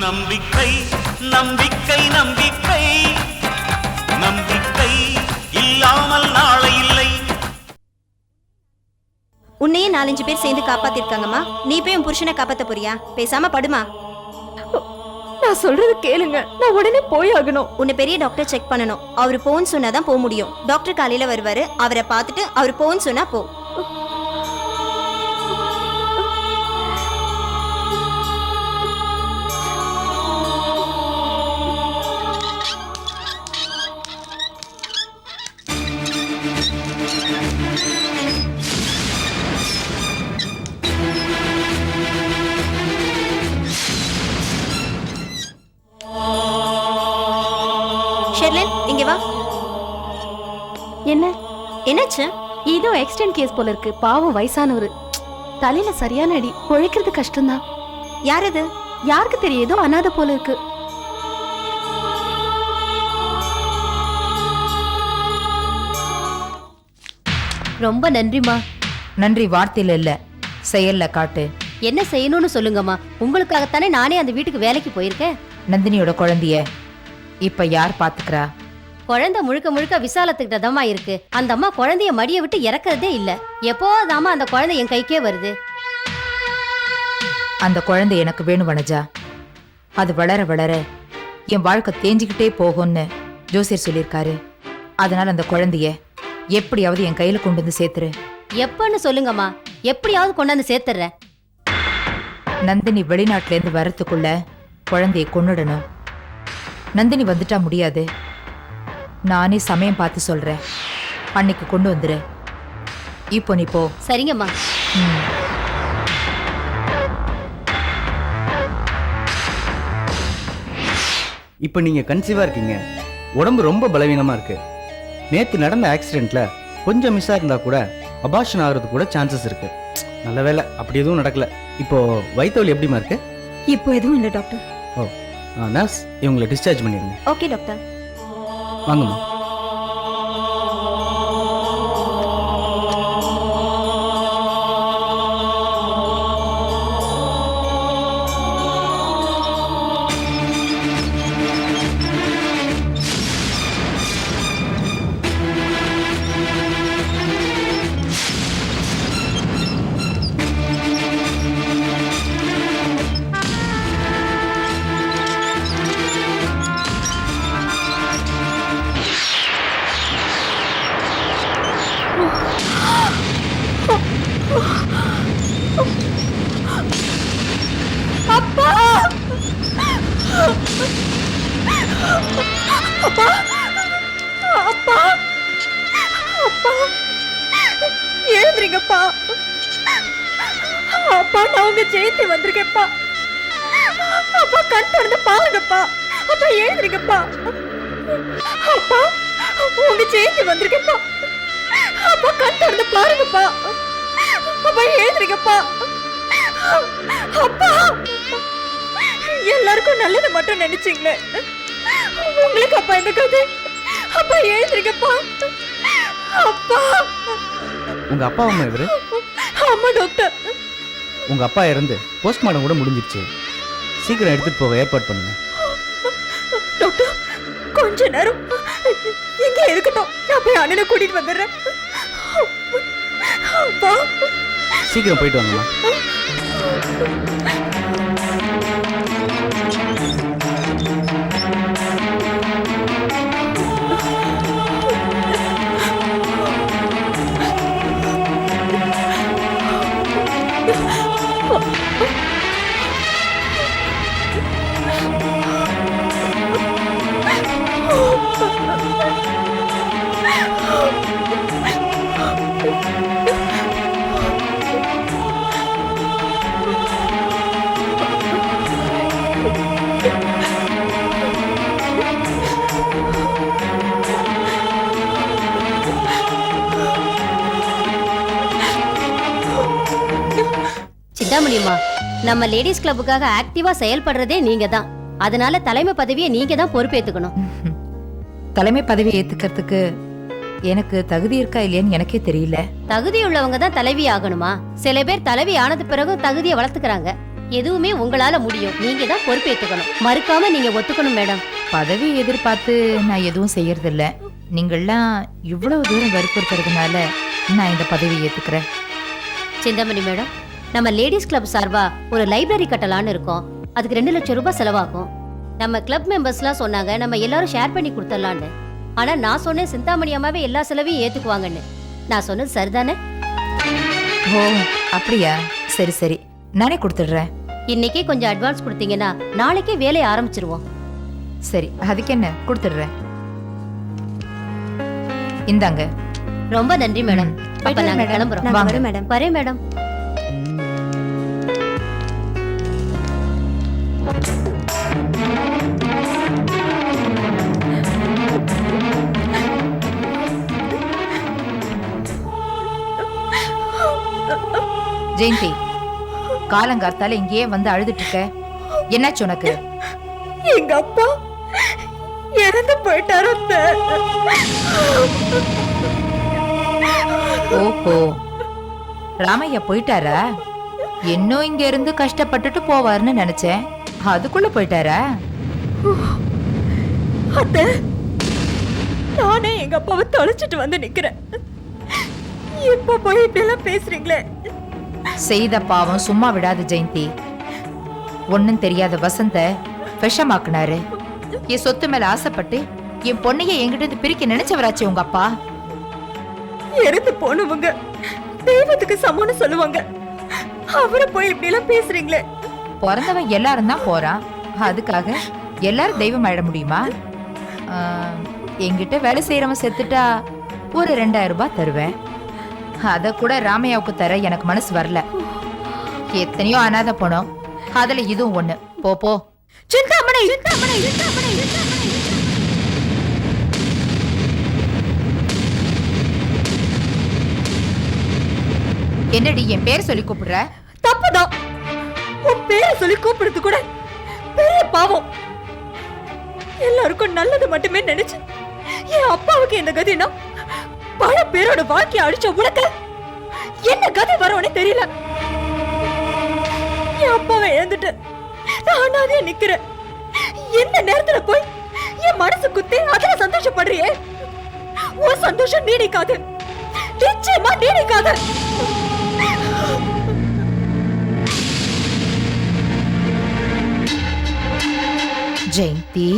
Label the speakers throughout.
Speaker 1: நம்பிக்கை நம்பிக்கை நம்பிக்கை நம்பிக்கை இல்லாமல் நாளை இல்லை.
Speaker 2: உன்னையே 4-5 பேர் சேர்ந்து காப்பாத்திருக்காங்கம்மா. நீ போய் உன் புருஷனை காப்பாத்த போறியா? பேசாம படுமா.
Speaker 3: நான் சொல்றது கேளுங்க, நான் உடனே போய் ஆகணும்.
Speaker 2: உன்னை பெரிய டாக்டர் செக் பண்ணணும். அவரு போன்னு சொன்னாதான் போக முடியும். டாக்டர் காலையில வருவாரு. அவரை பார்த்துட்டு அவர் போன்னு சொன்னா போ. ஷெர்லின், இங்க வா.
Speaker 3: என்ன
Speaker 2: என்னாச்சு?
Speaker 3: ஏதோ ஆக்சிடென்ட் கேஸ் போல இருக்கு. பாவம் வயசானவரு, தலையில சரியான அடி, உழைக்கிறது கஷ்டம்தான்.
Speaker 2: யார் அது?
Speaker 3: யாருக்கு தெரியும், ஏதோ அனாதை போல இருக்கு.
Speaker 4: ரொம்ப நன்றிமா.
Speaker 5: நன்றி வார்த்தையில இல்ல, செயல்ல காட்டு.
Speaker 4: என்ன செய்யணும்னு சொல்லுங்கம்மா. உங்களுக்காகத்தானே நானே அந்த வீட்டுக்கு வேலைக்கு போயிருக்கேன்.
Speaker 5: நந்தினியோட குழந்தைய இப்ப யார் பாத்துக்கிறா?
Speaker 4: குழந்தை முழுக்க முழுக்க விசாலத்துக்கிட்ட தாமா இருக்கு. அந்த அம்மா குழந்தைய மடிய விட்டு இறக்குறதே இல்ல. எப்போதாமா அந்த குழந்தை என் கைக்கே வருது.
Speaker 5: அந்த குழந்தை எனக்கு வேணும் வனஜா. அது வளர வளர என் வாழ்க்கை தேஞ்சிக்கிட்டே போகும்னு ஜோசியர் சொல்லியிருக்காரு. அதனால அந்த குழந்தைய எப்படியாவது என் கையில கொண்டு வந்து சேர்த்துரு.
Speaker 4: எப்பன்னு சொல்லுங்கம்மா, எப்படியாவது கொண்டாந்து சேர்த்துறேன்.
Speaker 5: நந்தினி வெளிநாட்டுல இருந்து வரத்துக்குள்ள குழந்தைய கொன்னுடணும். நந்தினி வந்துட்டா முடியாது. நானே சமயம் பார்த்து சொல்றேன். அன்னைக்கு கொண்டு வந்துரு. இப்போ நீ போ.
Speaker 4: சரிங்கம்மா.
Speaker 6: இப்போ நீங்க கன்சீவா இருக்கீங்க. உடம்பு ரொம்ப பலவீனமா இருக்கு. நேத்து நடந்த ஆக்சிடென்ட்ல கொஞ்சம் மிஸ்ஸா இருந்தா கூட அபார்ஷன் ஆகிறது கூட சான்சஸ் இருக்கு. நல்ல வேலை அப்படி எதுவும் நடக்கல. இப்போ வயிற்று வலி எப்படிமா இருக்கு?
Speaker 2: இப்போ எதுவும் இல்லை டாக்டர்.
Speaker 6: ஓ நர்ஸ், இவங்களை டிஸ்சார்ஜ் பண்ணிடுங்க.
Speaker 2: Okay doctor.
Speaker 6: வாங்கம்மா.
Speaker 3: அப்பா அப்பா அப்பா அப்பா, எழுதுறீங்கப்பா. அப்பா, நான் உங்க ஜெயந்தி வந்திருக்கேன்ப்பா. அப்பா, கண் திறந்து பாருங்கப்பா. அப்பா, எழுதுறீங்கப்பா. அப்பா, உங்க ஜெயந்தி வந்திருக்கேன்ப்பா. அப்பா, கண் திறந்து பாருங்கப்பா. அப்பா, எழுதுறீங்கப்பா. அப்பா, எல்லாருக்கும் நல்லது மட்டும் நினைச்சீங்களே, உங்களுக்கு அப்பா இந்த கதை. அப்பா, எழுதுறீங்கப்பா. அப்பா.
Speaker 6: உங்க அப்பா அம்மா இவரு?
Speaker 3: ஆமா டாக்டர்.
Speaker 6: உங்க அப்பா இறந்து போஸ்ட்மார்ட்டம் கூட முடிஞ்சிருச்சு. சீக்கிரம் எடுத்துட்டு போக ஏற்பாடு பண்ணுங்க.
Speaker 3: டாக்டர், கொஞ்ச நேரம் இங்க இருக்கட்டும். நான் போய் அண்ணனை கூட்டிட்டு வந்துடுறேன். அப்பா,
Speaker 6: சீக்கிரம் போயிட்டு வாங்கம்மா.
Speaker 4: சிந்தாமணியம்மா, நம்ம லேடிஸ் கிளப்புக்காக ஆக்டிவா செயல்படுறதே நீங்க தான். அதனால தலைமை பதவியை நீங்க தான் பொறுப்பேத்துக்கணும்.
Speaker 5: தலைமை பதவி ஏத்துக்கிறதுக்கு எனக்கு தகுதி இருக்கா இல்லையான்னு எனக்கே தெரியல.
Speaker 4: தகுதி உள்ளவங்க தான் தலைவி ஆகணுமா? சில பேர் தலைவி ஆனது பிறகு தகுதியை வளர்த்துக்கிறாங்க. எதுவுமே உங்களால முடியும். நீங்க தான் பொறுப்பேத்துக்கணும். மறுக்காம நீங்க ஒத்துக்கணும் மேடம்.
Speaker 5: பதவி எதிர்பார்த்து நான் எதுவும் செய்யறதில்ல. நீங்கள்லாம் இவ்வளவு தூரம் வற்புறுத்துறதுனால நான் இந்த பதவியை ஏத்துக்கிறேன்.
Speaker 4: சிந்தாமணி மேடம், நம்ம லேடிஸ் கிளப் சார்பா ஒரு லைப்ரரி கட்டலான்னு இருக்கோம். அதுக்கு 2 லட்சம் ரூபாய் செலவாகும். நம்ம கிளப் மெம்பர்ஸ்லாம் சொன்னாங்க நம்ம எல்லாரும் ஷேர் பண்ணி கொடுத்துடலான்னு. ஆனா நான் சொன்னேன் சிந்தாமணி அம்மாவே எல்லா செலவையும் ஏத்துக்குவாங்கன்னு. நான் சொன்னது சரிதானே?
Speaker 5: ஓ அப்படியா? சரி சரி, நானே கொடுத்துடுறேன்.
Speaker 4: இன்னைக்கே கொஞ்சம் அட்வான்ஸ் கொடுத்தீங்கன்னா நாளைக்கே வேலையை ஆரம்பிச்சிருவோம்.
Speaker 5: சரி, அதுக்கு என்ன, கொடுத்துடுறேன். இந்தாங்க.
Speaker 4: ரொம்ப நன்றி மேடம். அப்ப
Speaker 5: போயிட்டு
Speaker 4: நாங்க
Speaker 5: மேடம்.
Speaker 4: கிளம்புறோம்.
Speaker 2: நாங்க
Speaker 5: வாங்க.
Speaker 2: வரோம் மேடம்.
Speaker 4: வரேன் மேடம்.
Speaker 5: ஜெயந்தி, காலங்கார்த்தால இங்கேயே வந்து அழுதுட்டு இருக்க. என்னாச்சு உனக்கு?
Speaker 3: எங்க அப்பா இறந்து போயிட்டாரு அத்தை.
Speaker 5: ஓஹோ, ராமையா போயிட்டாரா? இன்னும் இங்க இருந்து கஷ்டப்பட்டுட்டு போவாருன்னு நினைச்சேன். அதுக்குள்ள போயிட்டாரா?
Speaker 3: அத்தை, நானே எங்க அப்பாவை தொலைச்சிட்டு வந்து நிக்கிறேன். இப்ப போய் இப்படி எல்லாம் பேசுறீங்களே.
Speaker 5: செய்த பாவம் சும்மா விடாது ஜெயந்தி. ஒன்னும் தெரியாத வசந்த விஷமாக்குனாரு. என் சொத்து மேல ஆசைப்பட்டு என் பொண்ணைய என்கிட்ட இருந்து பிரிக்க நினைச்சவராச்சு உங்க அப்பா.
Speaker 3: இறந்து போனவங்க தெய்வத்துக்கு சமம்னு சொல்லுவாங்க. அவரை போய் இப்படி எல்லாம் பேசுறீங்களே.
Speaker 5: பிறந்தவன் எல்லாரும் தான் போறான். அதுக்காக எல்லாரும் தெய்வம் ஆயிட முடியுமா? என்கிட்ட வேலை செய்யறவன் செத்துட்டா ஒரு 2000 ரூபாய் தருவேன். அத கூட ராமையாவுக்கு தர எனக்கு மனசு வரல. எத்தனையோ அனாதை போனோம், அதுல இதுவும் ஒண்ணு. போ போ.
Speaker 3: சிந்தாமணி, சிந்தாமணி, சிந்தாமணி, சிந்தாமணி.
Speaker 5: என்னடி என் பேர் சொல்லி கூப்பிடுற?
Speaker 3: தப்புதான். உன் பேரை சொல்லி கூப்பிடுறது கூட பெரிய பாவம். எல்லாருக்கும் நல்லது மட்டுமே நினைச்சு என் அப்பாவுக்கு இந்த கதினா பல பேரோட வாழ்க்கைய அடிச்ச உனக்கு என்ன கதை வரும்னு தெரியல. என் அப்பாவை இழந்துட்டு நான் அனாதையா நிக்கிறேன். எந்த நேரத்துல போய் என் மனசு குத்தி அதுல சந்தோஷப்படுறியே? உன் சந்தோஷம் நீடிக்காது, நிச்சயமா நீடிக்காது.
Speaker 5: ஜெயந்தி,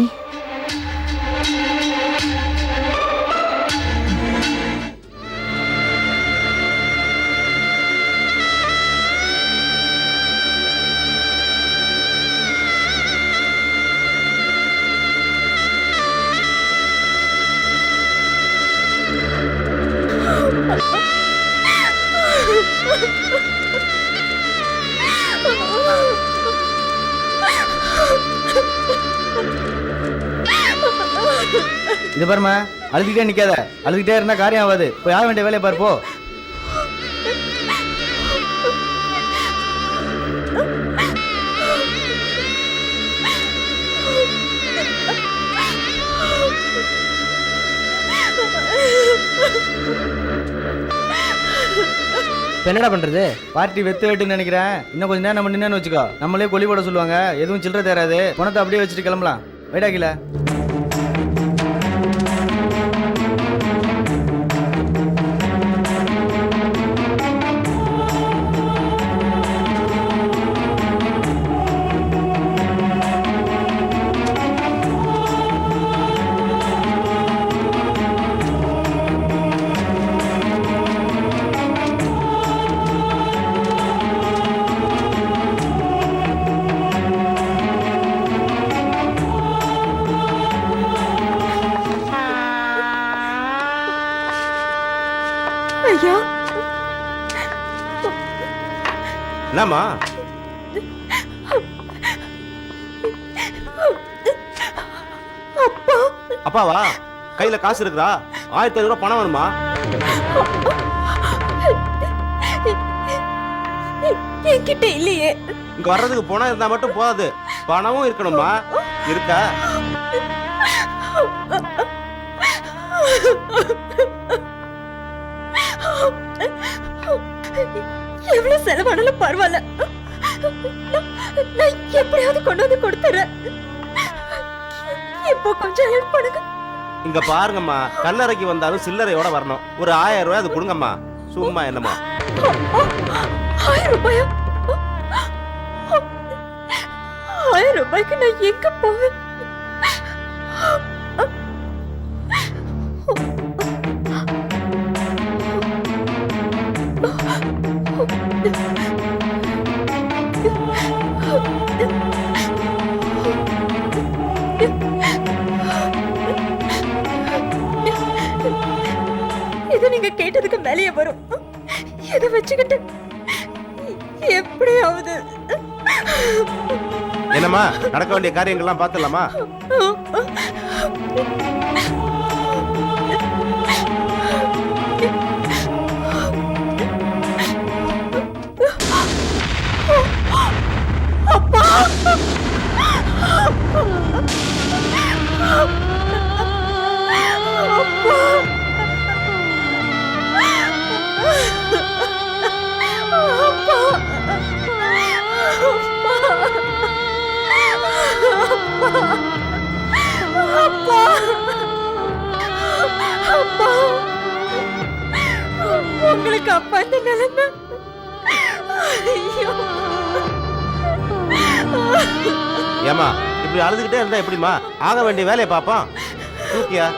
Speaker 6: இது பாருமா, அழுதுகிட்டே நிக்காத. அழுதுகிட்டே இருந்தா காரியம் ஆகாது. போய் ஆக வேண்டிய வேலையை பாரு போ. என்னடா பண்றது? பார்ட்டி வெத்து வெட்டுன்னு நினைக்கிறேன். இன்னும் கொஞ்சம் நேரம் நம்ம நின்னு வச்சுக்கோ, நம்மளே கொல்லி போட சொல்லுவாங்க. எதுவும் சில்லற தேராது. பணத்தை அப்படியே வச்சுட்டு கிளம்பலாம். வைடா கீழே.
Speaker 3: ஐயா,
Speaker 7: என்னம்மா?
Speaker 3: அப்பா,
Speaker 7: அப்பாவா? கையில காசு இருக்குதா? 1500 ரூபாய் பணம் வேணுமா?
Speaker 3: என்கிட்ட இல்லையே.
Speaker 7: இங்க வர்றதுக்கு பணம் இருந்தா மட்டும் போதாது, பணமும் இருக்கணுமா? இருக்கா?
Speaker 3: எவ்வளவு செலவானாலும் பரவாயில்ல, நான் எப்படியாவது கொண்டு வந்து கொடுத்துறேன். இப்போ கொஞ்சம் ஹெல்ப் பண்ணுங்க.
Speaker 7: இங்க பாருங்கம்மா, கல்லறைக்கு வந்தாலும் சில்லறையோட வரணும். ஒரு 1000 ரூபாய் அது கொடுங்கம்மா. சும்மா என்னம்மா?
Speaker 3: 1000 ரூபாயா? 1000 ரூபாய்க்கு நான் எங்க போவேன்? இது நீங்க கேட்டதுக்கு மேலேயே வரும். இதை வச்சுக்கிட்டு எப்படியாவது
Speaker 7: என்னம்மா, நடக்க வேண்டிய காரியங்கள்லாம் பார்த்துடலாமா?
Speaker 3: உங்களுக்கு அப்பா இந்த நிலைமை. ஐயோ.
Speaker 7: ஏமா இப்படி அழுதுகிட்டே இருந்தா எப்படிமா? ஆக வேண்டிய வேலையை பாப்போம். தூக்கியா?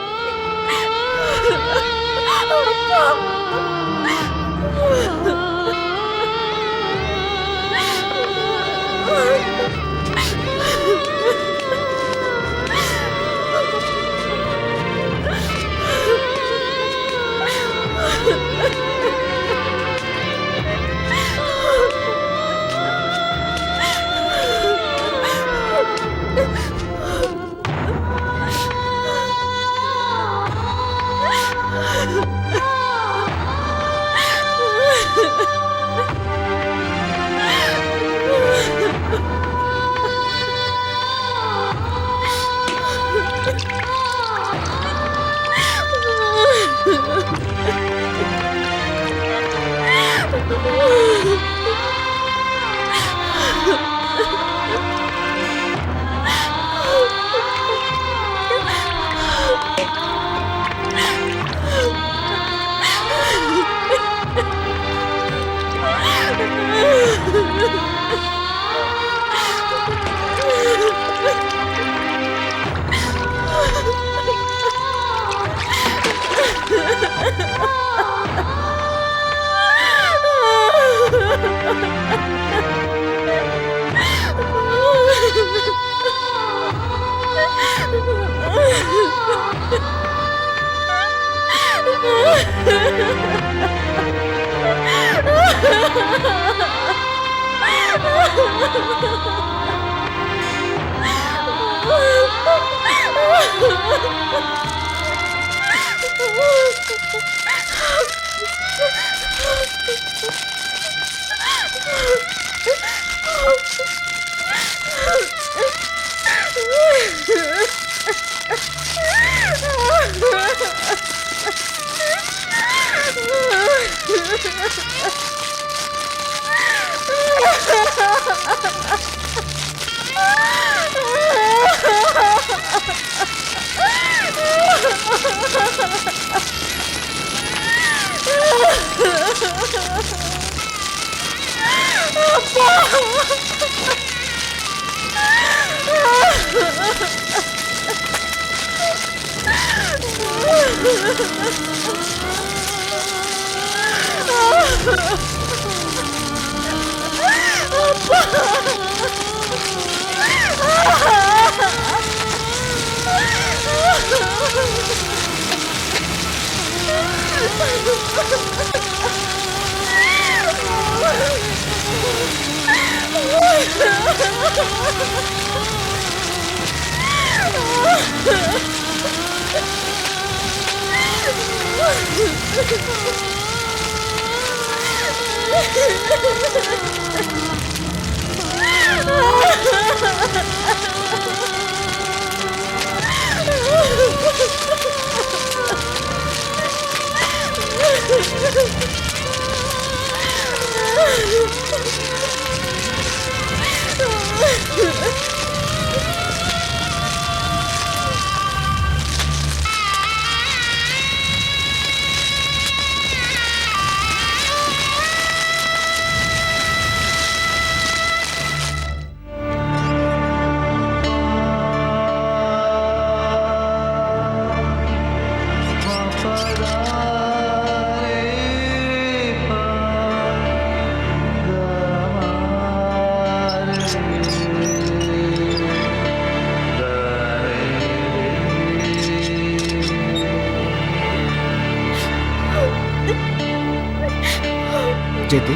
Speaker 8: ஜெயந்தி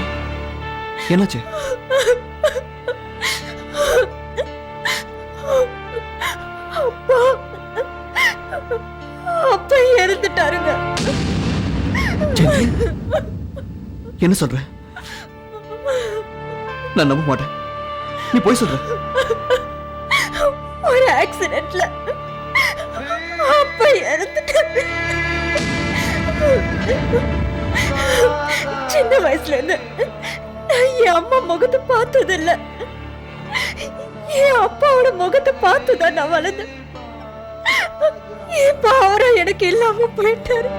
Speaker 8: என்னாச்சு?
Speaker 3: அப்பா அப்பா இறந்துட்டாருங்க.
Speaker 8: ஜெயந்தி என்ன சொல்ற? நான் நம்ப மாட்டேன். நீ போய் சொல்ற.
Speaker 3: ஒரு ஆக்சிடென்ட்ல அப்பா இறந்துட்டாரு. சின்ன வயசுல இருந்து நான் என் அம்மா முகத்தை பார்த்ததில்ல. என் அப்பாவோட முகத்தை பார்த்துதான் நான் வளர்ந்தேன். இப்ப அவரை எனக்கு இல்லாம போயிட்டாரு.